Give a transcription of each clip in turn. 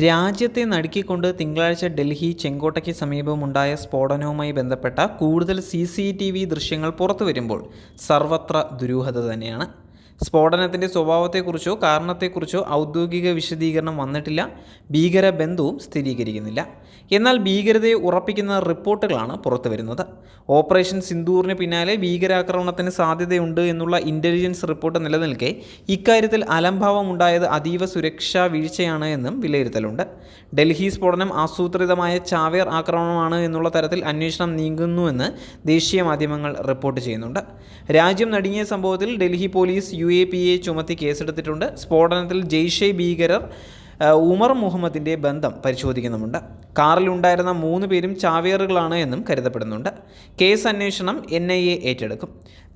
രാജ്യത്തെ നടുക്കിക്കൊണ്ട് തിങ്കളാഴ്ച ഡൽഹി ചെങ്കോട്ടയ്ക്ക് സമീപമുണ്ടായ സ്ഫോടനവുമായി ബന്ധപ്പെട്ട കൂടുതൽ CCTV ദൃശ്യങ്ങൾ പുറത്തുവരുമ്പോൾ സർവത്ര ദുരൂഹത തന്നെയാണ്. സ്ഫോടനത്തിൻ്റെ സ്വഭാവത്തെക്കുറിച്ചോ കാരണത്തെക്കുറിച്ചോ ഔദ്യോഗിക വിശദീകരണം വന്നിട്ടില്ല. ഭീകരബന്ധവും സ്ഥിരീകരിക്കുന്നില്ല. എന്നാൽ ഭീകരതയെ ഉറപ്പിക്കുന്ന റിപ്പോർട്ടുകളാണ് പുറത്തുവരുന്നത്. ഓപ്പറേഷൻ സിന്ദൂറിന് പിന്നാലെ ഭീകരാക്രമണത്തിന് സാധ്യതയുണ്ട് എന്നുള്ള ഇൻ്റലിജൻസ് റിപ്പോർട്ട് നിലനിൽക്കെ ഇക്കാര്യത്തിൽ അലംഭാവമുണ്ടായത് അതീവ സുരക്ഷാ വീഴ്ചയാണ് എന്നും വിലയിരുത്തലുണ്ട്. ഡൽഹി സ്ഫോടനം ആസൂത്രിതമായ ചാവേർ ആക്രമണമാണ് എന്നുള്ള തരത്തിൽ അന്വേഷണം നീങ്ങുന്നുവെന്ന് ദേശീയ മാധ്യമങ്ങൾ റിപ്പോർട്ട് ചെയ്യുന്നുണ്ട്. രാജ്യം നടുങ്ങിയ സംഭവത്തിൽ ഡൽഹി പോലീസ് UAPA ചുമത്തി കേസെടുത്തിട്ടുണ്ട്. സ്ഫോടനത്തിൽ ജെയ്ഷെ ഭീകരർ ഉമർ മുഹമ്മദിൻ്റെ ബന്ധം പരിശോധിക്കുന്നുമുണ്ട്. കാറിലുണ്ടായിരുന്ന 3 പേരും ചാവേറുകളാണ് എന്നും കരുതപ്പെടുന്നുണ്ട്. കേസ് അന്വേഷണം NIA ഏറ്റെടുക്കും.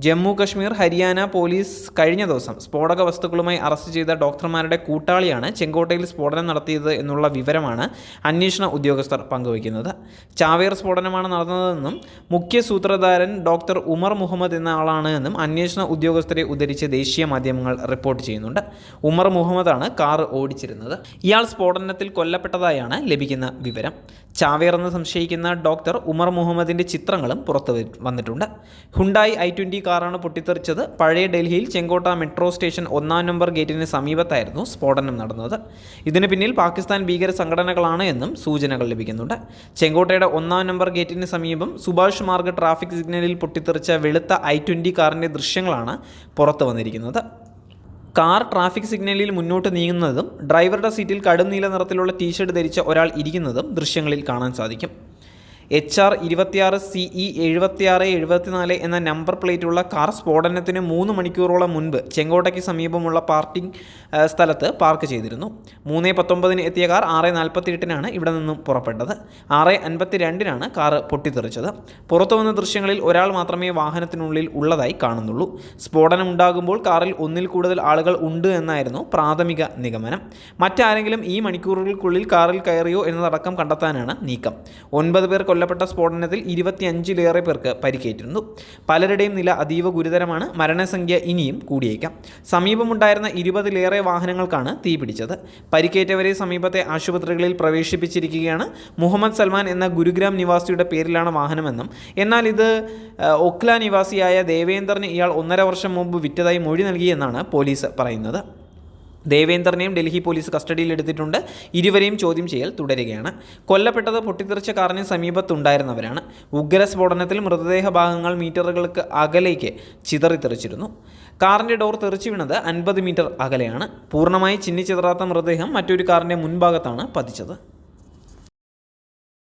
ജമ്മു കശ്മീർ ഹരിയാന പോലീസ് കഴിഞ്ഞ ദിവസം സ്ഫോടക വസ്തുക്കളുമായി അറസ്റ്റ് ചെയ്ത ഡോക്ടർമാരുടെ കൂട്ടാളിയാണ് ചെങ്കോട്ടയിൽ സ്ഫോടനം നടത്തിയത് എന്നുള്ള വിവരമാണ് അന്വേഷണ ഉദ്യോഗസ്ഥർ പങ്കുവയ്ക്കുന്നത്. ചാവേർ സ്ഫോടനമാണ് നടന്നതെന്നും മുഖ്യ സൂത്രധാരൻ ഡോക്ടർ ഉമർ മുഹമ്മദ് എന്ന ആളാണ് എന്നും അന്വേഷണ ഉദ്യോഗസ്ഥരെ ഉദ്ധരിച്ച് ദേശീയ മാധ്യമങ്ങൾ റിപ്പോർട്ട് ചെയ്യുന്നുണ്ട്. ഉമർ മുഹമ്മദാണ് കാർ ഓടിച്ചിരുന്നത്. ഇയാൾ സ്ഫോടനത്തിൽ കൊല്ലപ്പെട്ടതായാണ് ലഭിക്കുന്ന വിവരം. ചാവേർ എന്ന് സംശയിക്കുന്ന ഡോക്ടർ ഉമർ മുഹമ്മദിൻ്റെ ചിത്രങ്ങളും പുറത്തു വന്നിട്ടുണ്ട്. ഹുണ്ടായി i20 കാറാണ് പൊട്ടിത്തെറിച്ചത്. പഴയ ഡൽഹിയിൽ ചെങ്കോട്ട മെട്രോ സ്റ്റേഷൻ 1-ാം നമ്പർ ഗേറ്റിന് സമീപത്തായിരുന്നു സ്ഫോടനം നടന്നത്. ഇതിന് പിന്നിൽ പാകിസ്ഥാൻ ഭീകര സംഘടനകളാണ് എന്നും സൂചനകൾ ലഭിക്കുന്നുണ്ട്. ചെങ്കോട്ടയുടെ 1-ാം നമ്പർ ഗേറ്റിന് സമീപം സുഭാഷ് മാർഗ് ട്രാഫിക് സിഗ്നലിൽ പൊട്ടിത്തെറിച്ച വെളുത്ത i20 കാറിൻ്റെ ദൃശ്യങ്ങളാണ് പുറത്തു വന്നിരിക്കുന്നത്. കാർ ട്രാഫിക് സിഗ്നലിൽ മുന്നോട്ട് നീങ്ങുന്നതും ഡ്രൈവറുടെ സീറ്റിൽ കടും നീല നിറത്തിലുള്ള ടീഷർട്ട് ധരിച്ച ഒരാൾ ഇരിക്കുന്നതും ദൃശ്യങ്ങളിൽ കാണാൻ സാധിക്കും. HR 26 CE 7674 എന്ന നമ്പർ പ്ലേറ്റുള്ള കാർ സ്ഫോടനത്തിന് 3 മണിക്കൂറോളം മുൻപ് ചെങ്കോട്ടയ്ക്ക് സമീപമുള്ള പാർക്കിംഗ് സ്ഥലത്ത് പാർക്ക് ചെയ്തിരുന്നു. 3:19 എത്തിയ കാർ 6:48 ഇവിടെ നിന്നും പുറപ്പെട്ടത്. 6:52 കാർ പൊട്ടിത്തെറിച്ചത്. പുറത്തു വന്ന ദൃശ്യങ്ങളിൽ ഒരാൾ മാത്രമേ വാഹനത്തിനുള്ളിൽ ഉള്ളതായി കാണുന്നുള്ളൂ. സ്ഫോടനമുണ്ടാകുമ്പോൾ കാറിൽ ഒന്നിൽ കൂടുതൽ ആളുകൾ ഉണ്ട് എന്നായിരുന്നു പ്രാഥമിക നിഗമനം. മറ്റാരെങ്കിലും ഈ മണിക്കൂറുകൾക്കുള്ളിൽ കാറിൽ കയറിയോ എന്നതടക്കം കണ്ടെത്താനാണ് നീക്കം. 9 പേർ കൊല്ലപ്പെട്ട സ്ഫോടനത്തിൽ 25-ലേറെ പേർക്ക് പരിക്കേറ്റിരുന്നു. പലരുടെയും നില അതീവ ഗുരുതരമാണ്. മരണസംഖ്യ ഇനിയും കൂടിയേക്കാം. സമീപമുണ്ടായിരുന്ന 20-ലേറെ വാഹനങ്ങൾക്കാണ് തീപിടിച്ചത്. പരിക്കേറ്റവരെ സമീപത്തെ ആശുപത്രികളിൽ പ്രവേശിപ്പിച്ചിരിക്കുകയാണ്. മുഹമ്മദ് സൽമാൻ എന്ന ഗുരുഗ്രാം നിവാസിയുടെ പേരിലാണ് വാഹനമെന്നും എന്നാൽ ഇത് ഒക്ല നിവാസിയായ ദേവേന്ദറിന് ഇയാൾ 1.5 വർഷം മുമ്പ് വിറ്റതായി മൊഴി നൽകിയെന്നാണ് പോലീസ് പറയുന്നത്. ദേവേന്ദറിനെയും ഡൽഹി പോലീസ് കസ്റ്റഡിയിലെടുത്തിട്ടുണ്ട്. ഇരുവരെയും ചോദ്യം ചെയ്യൽ തുടരുകയാണ്. കൊല്ലപ്പെട്ടത് പൊട്ടിത്തെറിച്ച കാറിന് സമീപത്തുണ്ടായിരുന്നവരാണ്. ഉഗ്രസ്ഫോടനത്തിൽ മൃതദേഹ ഭാഗങ്ങൾ മീറ്ററുകൾക്ക് അകലേക്ക് ചിതറിത്തെറിച്ചിരുന്നു. കാറിൻ്റെ ഡോർ തെറിച്ചു വീണത് 50 മീറ്റർ അകലെയാണ്. പൂർണ്ണമായി ചിന്നിച്ചിതറാത്ത മൃതദേഹം മറ്റൊരു കാറിൻ്റെ മുൻഭാഗത്താണ് പതിച്ചത്.